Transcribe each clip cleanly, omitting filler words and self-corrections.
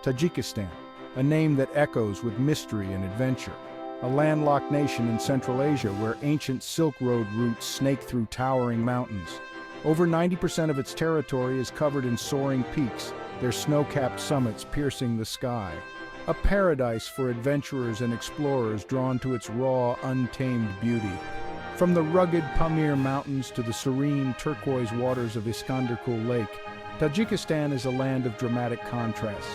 Tajikistan, a name that echoes with mystery and adventure. A landlocked nation in Central Asia where ancient Silk Road routes snake through towering mountains. Over 90% of its territory is covered in soaring peaks, their snow-capped summits piercing the sky. A paradise for adventurers and explorers drawn to its raw, untamed beauty. From the rugged Pamir Mountains to the serene turquoise waters of Iskanderkul Lake, Tajikistan is a land of dramatic contrasts.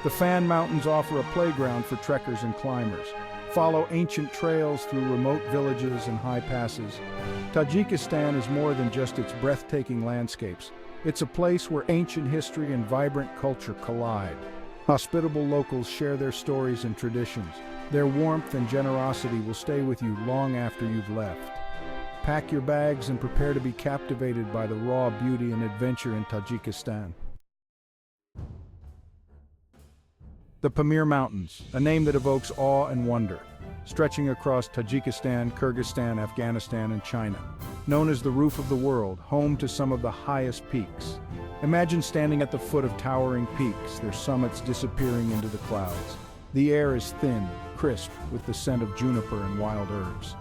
The Fan Mountains offer a playground for trekkers and climbers. Follow ancient trails through remote villages and high passes. Tajikistan is more than just its breathtaking landscapes. It's a place where ancient history and vibrant culture collide. Hospitable locals share their stories and traditions. Their warmth and generosity will stay with you long after you've left. Pack your bags and prepare to be captivated by the raw beauty and adventure in Tajikistan. The Pamir Mountains, a name that evokes awe and wonder, stretching across Tajikistan, Kyrgyzstan, Afghanistan, and China. Known as the roof of the world, home to some of the highest peaks. Imagine standing at the foot of towering peaks, their summits disappearing into the clouds. The air is thin, crisp, with the scent of juniper and wild herbs.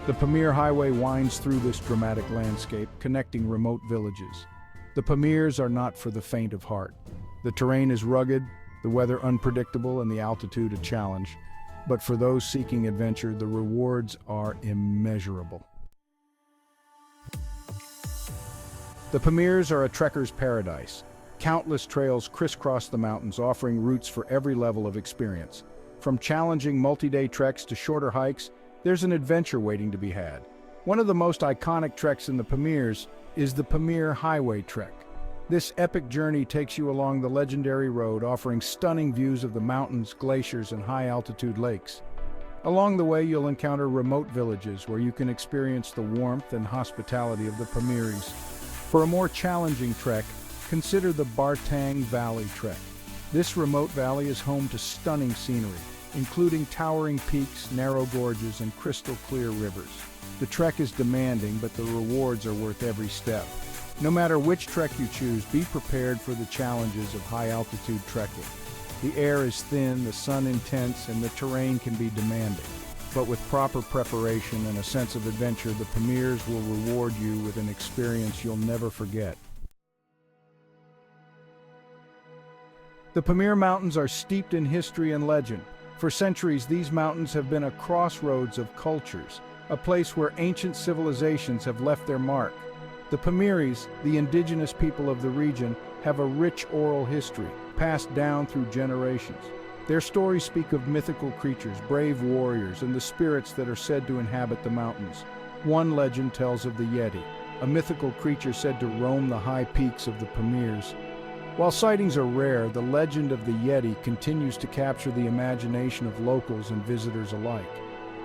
The Pamir Highway winds through this dramatic landscape, connecting remote villages. The Pamirs are not for the faint of heart. The terrain is rugged, the weather unpredictable, and the altitude a challenge. But for those seeking adventure, the rewards are immeasurable. The Pamirs are a trekker's paradise. Countless trails crisscross the mountains, offering routes for every level of experience. From challenging multi-day treks to shorter hikes, there's an adventure waiting to be had. One of the most iconic treks in the Pamirs is the Pamir Highway Trek. This epic journey takes you along the legendary road, offering stunning views of the mountains, glaciers, and high-altitude lakes. Along the way, you'll encounter remote villages where you can experience the warmth and hospitality of the Pamiris. For a more challenging trek, consider the Bartang Valley Trek. This remote valley is home to stunning scenery, including towering peaks, narrow gorges, and crystal-clear rivers. The trek is demanding, but the rewards are worth every step. No matter which trek you choose, be prepared for the challenges of high-altitude trekking. The air is thin, the sun intense, and the terrain can be demanding. But with proper preparation and a sense of adventure, the Pamirs will reward you with an experience you'll never forget. The Pamir Mountains are steeped in history and legend. For centuries, these mountains have been a crossroads of cultures, a place where ancient civilizations have left their mark. The Pamiris, the indigenous people of the region, have a rich oral history, passed down through generations. Their stories speak of mythical creatures, brave warriors, and the spirits that are said to inhabit the mountains. One legend tells of the Yeti, a mythical creature said to roam the high peaks of the Pamirs. While sightings are rare, the legend of the Yeti continues to capture the imagination of locals and visitors alike.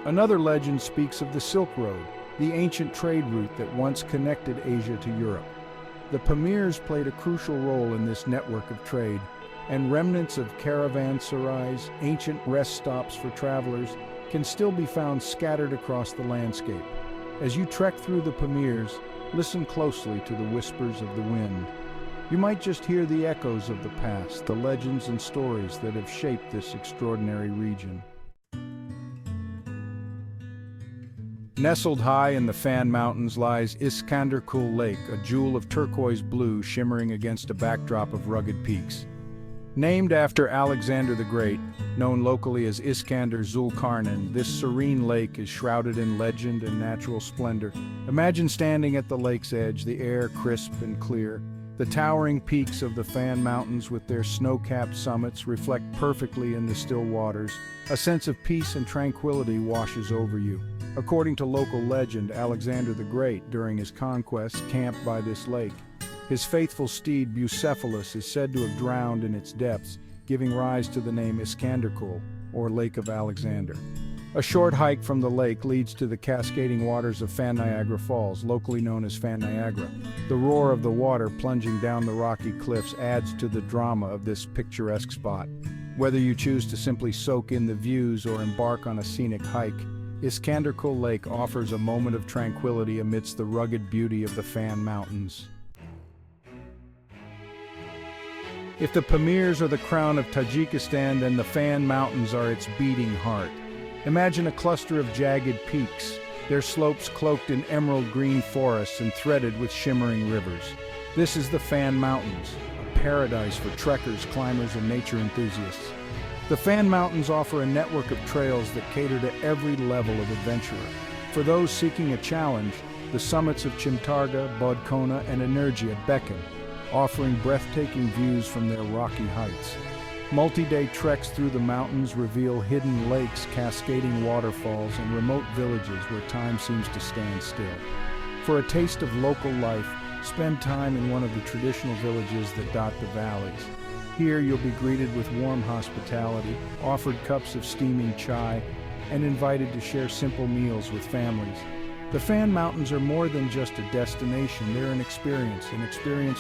Another legend speaks of the Silk Road, the ancient trade route that once connected Asia to Europe. The Pamirs played a crucial role in this network of trade, and remnants of caravanserais, ancient rest stops for travelers, can still be found scattered across the landscape. As you trek through the Pamirs, listen closely to the whispers of the wind. You might just hear the echoes of the past, the legends and stories that have shaped this extraordinary region. Nestled high in the Fan Mountains lies Iskanderkul Lake, a jewel of turquoise blue shimmering against a backdrop of rugged peaks. Named after Alexander the Great, known locally as Iskander Zulkarnain, this serene lake is shrouded in legend and natural splendor. Imagine standing at the lake's edge, the air crisp and clear. The towering peaks of the Fan Mountains with their snow-capped summits reflect perfectly in the still waters. A sense of peace and tranquility washes over you. According to local legend, Alexander the Great, during his conquests, camped by this lake. His faithful steed Bucephalus is said to have drowned in its depths, giving rise to the name Iskanderkul, or Lake of Alexander. A short hike from the lake leads to the cascading waters of Fan Niagara Falls, locally known as Fan Niagara. The roar of the water plunging down the rocky cliffs adds to the drama of this picturesque spot. Whether you choose to simply soak in the views or embark on a scenic hike, Iskanderkul Lake offers a moment of tranquility amidst the rugged beauty of the Fan Mountains. If the Pamirs are the crown of Tajikistan, then the Fan Mountains are its beating heart. Imagine a cluster of jagged peaks, their slopes cloaked in emerald green forests and threaded with shimmering rivers. This is the Fan Mountains, a paradise for trekkers, climbers, and nature enthusiasts. The Fan Mountains offer a network of trails that cater to every level of adventurer. For those seeking a challenge, the summits of Chimtarga, Bodkona, and Energia beckon, offering breathtaking views from their rocky heights. Multi-day treks through the mountains reveal hidden lakes, cascading waterfalls, and remote villages where time seems to stand still. For a taste of local life, spend time in one of the traditional villages that dot the valleys. Here you'll be greeted with warm hospitality, offered cups of steaming chai, and invited to share simple meals with families. The Fan Mountains are more than just a destination, they're an experience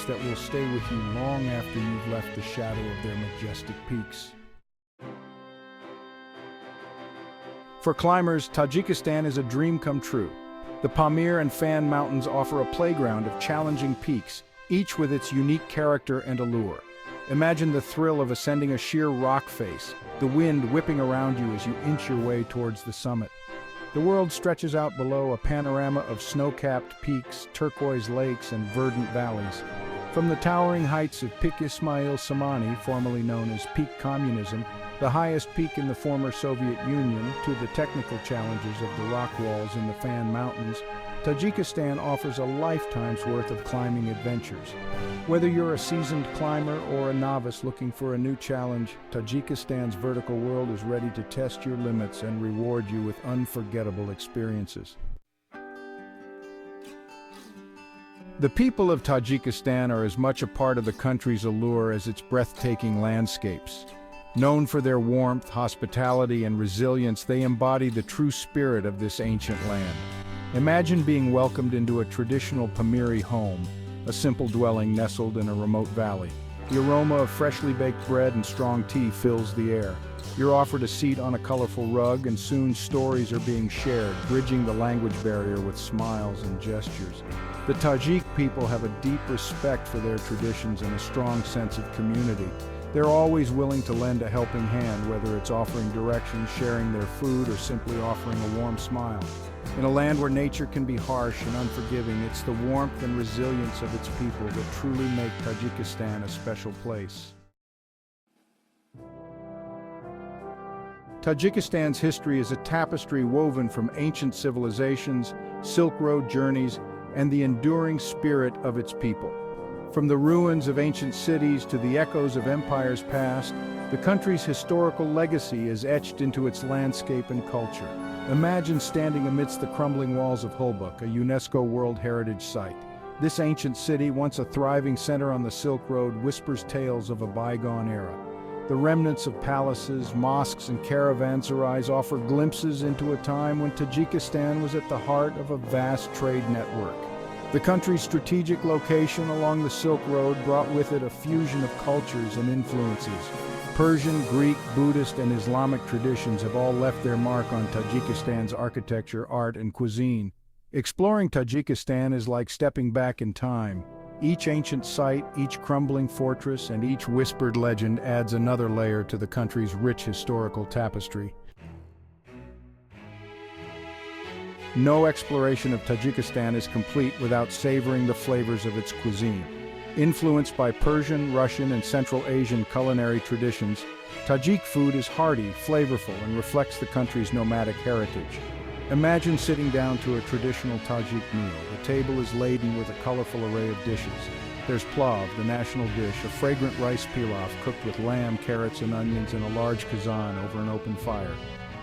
that will stay with you long after you've left the shadow of their majestic peaks. For climbers, Tajikistan is a dream come true. The Pamir and Fan Mountains offer a playground of challenging peaks, each with its unique character and allure. Imagine the thrill of ascending a sheer rock face, the wind whipping around you as you inch your way towards the summit. The world stretches out below, a panorama of snow-capped peaks, turquoise lakes, and verdant valleys. From the towering heights of Pik Ismail Samani, formerly known as Peak Communism, the highest peak in the former Soviet Union, to the technical challenges of the rock walls in the Fan Mountains, Tajikistan offers a lifetime's worth of climbing adventures. Whether you're a seasoned climber or a novice looking for a new challenge, Tajikistan's vertical world is ready to test your limits and reward you with unforgettable experiences. The people of Tajikistan are as much a part of the country's allure as its breathtaking landscapes. Known for their warmth, hospitality, and resilience, they embody the true spirit of this ancient land. Imagine being welcomed into a traditional Pamiri home, a simple dwelling nestled in a remote valley. The aroma of freshly baked bread and strong tea fills the air. You're offered a seat on a colorful rug, and soon stories are being shared, bridging the language barrier with smiles and gestures. The Tajik people have a deep respect for their traditions and a strong sense of community. They're always willing to lend a helping hand, whether it's offering directions, sharing their food, or simply offering a warm smile. In a land where nature can be harsh and unforgiving, it's the warmth and resilience of its people that truly make Tajikistan a special place. Tajikistan's history is a tapestry woven from ancient civilizations, Silk Road journeys, and the enduring spirit of its people. From the ruins of ancient cities to the echoes of empires past, the country's historical legacy is etched into its landscape and culture. Imagine standing amidst the crumbling walls of Hulbuk, a UNESCO World Heritage Site. This ancient city, once a thriving center on the Silk Road, whispers tales of a bygone era. The remnants of palaces, mosques, and caravanserais offer glimpses into a time when Tajikistan was at the heart of a vast trade network. The country's strategic location along the Silk Road brought with it a fusion of cultures and influences. Persian, Greek, Buddhist, and Islamic traditions have all left their mark on Tajikistan's architecture, art, and cuisine. Exploring Tajikistan is like stepping back in time. Each ancient site, each crumbling fortress, and each whispered legend adds another layer to the country's rich historical tapestry. No exploration of Tajikistan is complete without savoring the flavors of its cuisine. Influenced by Persian, Russian, and Central Asian culinary traditions, Tajik food is hearty, flavorful, and reflects the country's nomadic heritage. Imagine sitting down to a traditional Tajik meal. The table is laden with a colorful array of dishes. There's plav, the national dish, a fragrant rice pilaf cooked with lamb, carrots, and onions in a large kazan over an open fire.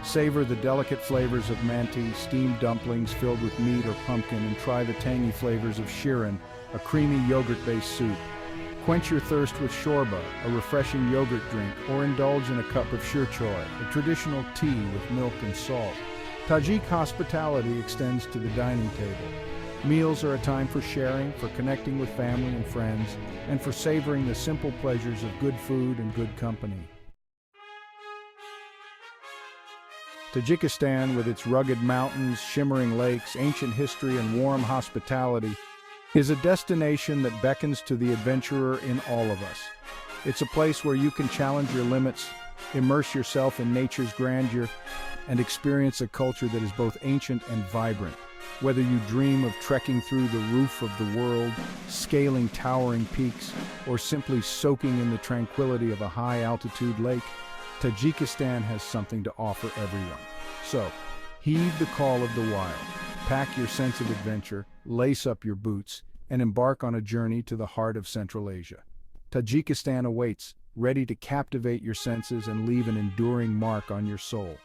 Savor the delicate flavors of manti, steamed dumplings filled with meat or pumpkin, and try the tangy flavors of shirin, a creamy yogurt-based soup. Quench your thirst with shorba, a refreshing yogurt drink, or indulge in a cup of shirchoy, a traditional tea with milk and salt. Tajik hospitality extends to the dining table. Meals are a time for sharing, for connecting with family and friends, and for savoring the simple pleasures of good food and good company. Tajikistan, with its rugged mountains, shimmering lakes, ancient history, and warm hospitality, is a destination that beckons to the adventurer in all of us. It's a place where you can challenge your limits, immerse yourself in nature's grandeur, and experience a culture that is both ancient and vibrant. Whether you dream of trekking through the roof of the world, scaling towering peaks, or simply soaking in the tranquility of a high-altitude lake, Tajikistan has something to offer everyone. So, heed the call of the wild, pack your sense of adventure, lace up your boots, and embark on a journey to the heart of Central Asia. Tajikistan awaits, ready to captivate your senses and leave an enduring mark on your soul.